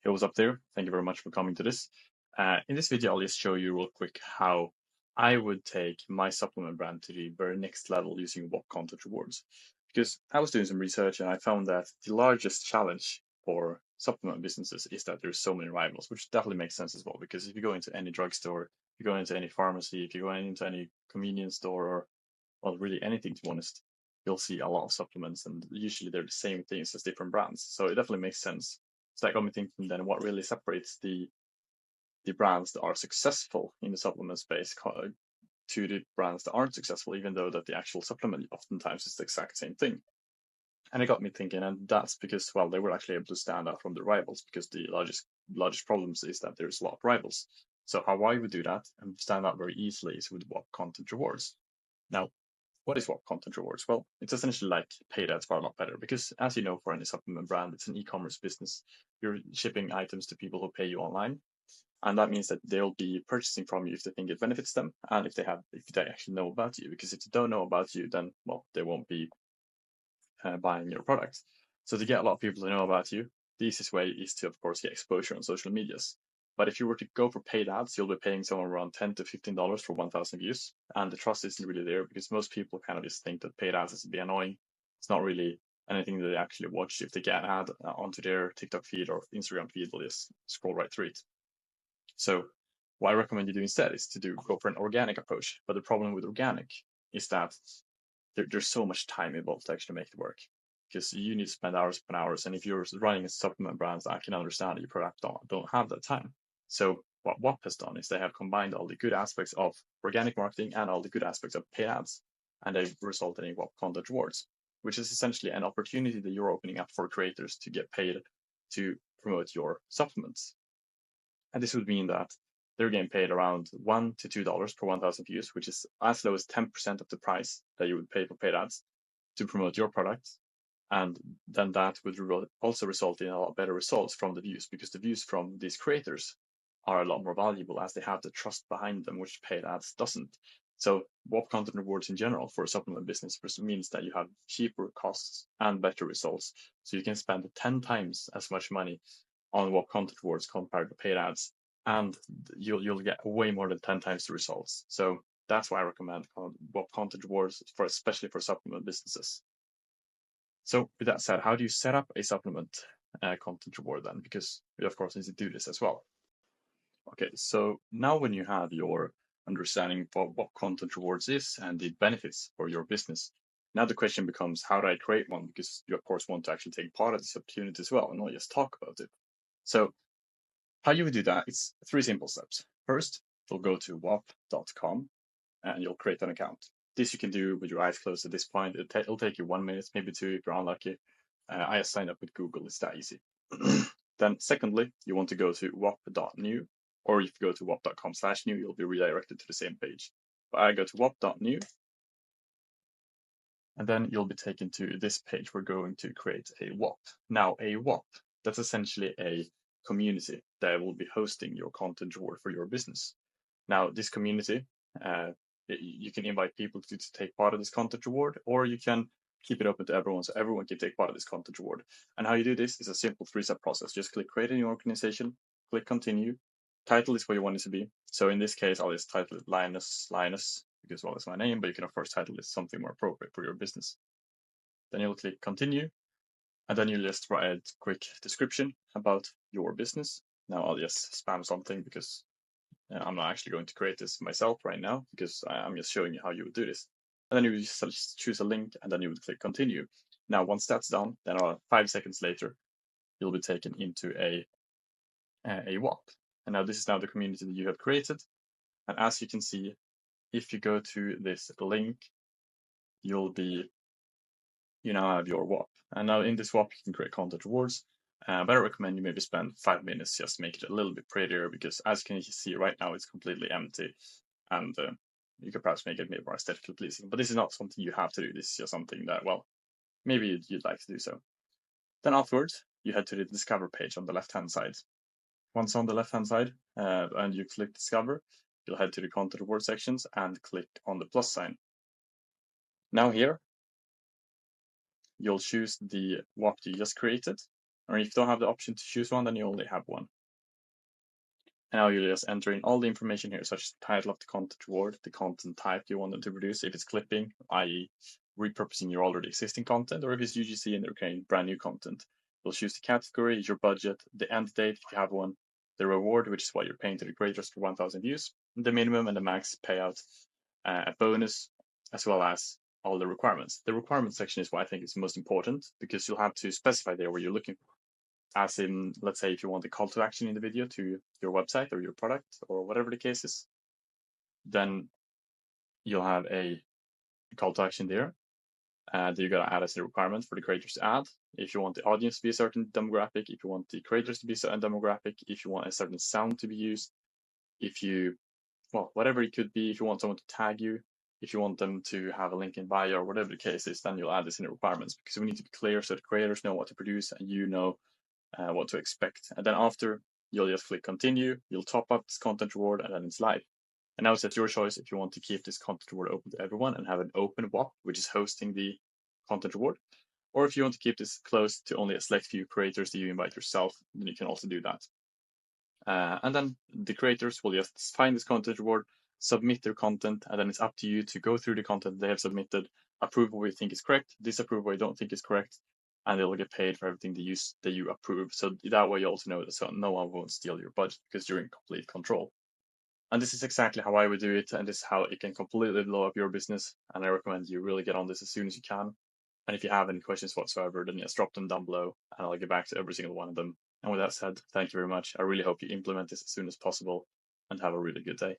Hey, what's up there? Thank you very much for coming to this. In this video, I'll just show you real quick how I would take my supplement brand to the very next level using Whop Content Rewards. Because I was doing some research and I found that the largest challenge for supplement businesses is that there's so many rivals, which definitely makes sense as well. Because if you go into any drugstore, if you go into any pharmacy, if you go into any convenience store, or well, really anything to be honest, you'll see a lot of supplements, and usually they're the same things as different brands. So it definitely makes sense. So that got me thinking then what really separates the brands that are successful in the supplement space to the brands that aren't successful, even though that the actual supplement oftentimes is the exact same thing. And it got me thinking, and that's because, well, they were actually able to stand out from the rivals because the largest problems is that there's a lot of rivals. So how I would do that and stand out very easily is with Whop Content Rewards. Now, what is Whop Content Rewards? Well, it's essentially like paid ads, but a lot better because, as you know, for any supplement brand, it's an e-commerce business. You're shipping items to people who pay you online, and that means that they'll be purchasing from you if they think it benefits them, and if they actually know about you. Because if they don't know about you, then well, they won't be buying your products. So to get a lot of people to know about you, the easiest way is to, of course, get exposure on social medias. But if you were to go for paid ads, you'll be paying somewhere around $10 to $15 for 1,000 views. And the trust isn't really there because most people kind of just think that paid ads is a bit annoying. It's not really anything that they actually watch. If they get an ad onto their TikTok feed or Instagram feed, they'll just scroll right through it. So what I recommend you do instead is to go for an organic approach. But the problem with organic is that there's so much time involved to actually make it work, because you need to spend hours upon hours. And if you're running a supplement brand, I can understand that you perhaps don't have that time. So what Whop has done is they have combined all the good aspects of organic marketing and all the good aspects of paid ads, and they've resulted in Whop Content Rewards, which is essentially an opportunity that you're opening up for creators to get paid to promote your supplements. And this would mean that they're getting paid around $1 to $2 per 1,000 views, which is as low as 10% of the price that you would pay for paid ads to promote your product. And then that would also result in a lot better results from the views, because the views from these creators are a lot more valuable as they have the trust behind them, which paid ads doesn't. So Whop Content Rewards in general for a supplement business means that you have cheaper costs and better results. So you can spend 10 times as much money on Whop Content Rewards compared to paid ads, and you'll get way more than 10 times the results. So that's why I recommend Whop Content Rewards especially for supplement businesses. So with that said, how do you set up a supplement content reward then? Because we of course need to do this as well. Okay, so now when you have your understanding of what content rewards is and the benefits for your business, now the question becomes, how do I create one? Because you of course want to actually take part of this opportunity as well and not just talk about it. So how you would do that is 3 simple steps. First, you'll go to whop.com and you'll create an account. This you can do with your eyes closed at this point. It'll take you 1 minute, maybe 2 if you're unlucky. I just signed up with Google, it's that easy. Then secondly, you want to go to whop.new, or if you go to whop.com/new, you'll be redirected to the same page. But I go to whop.new, and then you'll be taken to this page. We're going to create a Whop. Now, a Whop, that's essentially a community that will be hosting your content reward for your business. Now, this community, you can invite people to take part of this content reward, or you can keep it open to everyone so everyone can take part of this content reward. And how you do this is a simple 3-step process. Just click create a new organization, click continue. Title is what you want it to be. So in this case, I'll just title it Linus, because well, it's my name, but you can of course title it something more appropriate for your business. Then you'll click continue, and then you'll just write a quick description about your business. Now I'll just spam something because I'm not actually going to create this myself right now, because I'm just showing you how you would do this. And then you just choose a link, and then you would click continue. Now, once that's done, then 5 seconds later, you'll be taken into a Whop. And now this is now the community that you have created. And as you can see, if you go to this link, you now have your Whop. And now in this Whop, you can create content rewards. But I recommend you maybe spend 5 minutes just to make it a little bit prettier, because as you can see right now, it's completely empty, and you could perhaps make it a bit more aesthetically pleasing. But this is not something you have to do. This is just something that, well, maybe you'd like to do so. Then afterwards, you head to the Discover page on the left-hand side. Once on the left-hand side, and you click Discover, you'll head to the Content Reward sections and click on the plus sign. Now here, you'll choose the Whop you just created, Or if you don't have the option to choose one, then you only have one. And now you just enter in all the information here, such as the title of the content reward, the content type you want them to produce, if it's clipping, i.e. repurposing your already existing content, or if it's UGC and they're creating brand new content. You'll choose the category, your budget, the end date if you have one, the reward, which is what you're paying to the creators for 1,000 views, the minimum and the max payout, a bonus, as well as all the requirements. The requirements section is what I think is most important because you'll have to specify there what you're looking for. As in, let's say if you want a call to action in the video to your website or your product or whatever the case is, then you'll have a call to action there that you're going to add as a requirement for the creators to add. If you want the audience to be a certain demographic, if you want the creators to be a certain demographic, if you want a certain sound to be used, if you, well, whatever it could be, if you want someone to tag you, if you want them to have a link in bio or whatever the case is, then you'll add this in the requirements because we need to be clear so the creators know what to produce and you know what to expect. And then after, you'll just click continue, you'll top up this content reward, and then it's live. And now it's at your choice if you want to keep this content reward open to everyone and have an open Whop, which is hosting the content reward, or if you want to keep this closed to only a select few creators that you invite yourself, then you can also do that. And then the creators will just find this content reward, submit their content, and then it's up to you to go through the content they have submitted, approve what you think is correct, disapprove what you don't think is correct, and they'll get paid for everything that you approve. So that way you also know that so no one won't steal your budget because you're in complete control. And this is exactly how I would do it, and this is how it can completely blow up your business. And I recommend you really get on this as soon as you can. And if you have any questions whatsoever, then just drop them down below, and I'll get back to every single one of them. And with that said, thank you very much. I really hope you implement this as soon as possible, and have a really good day.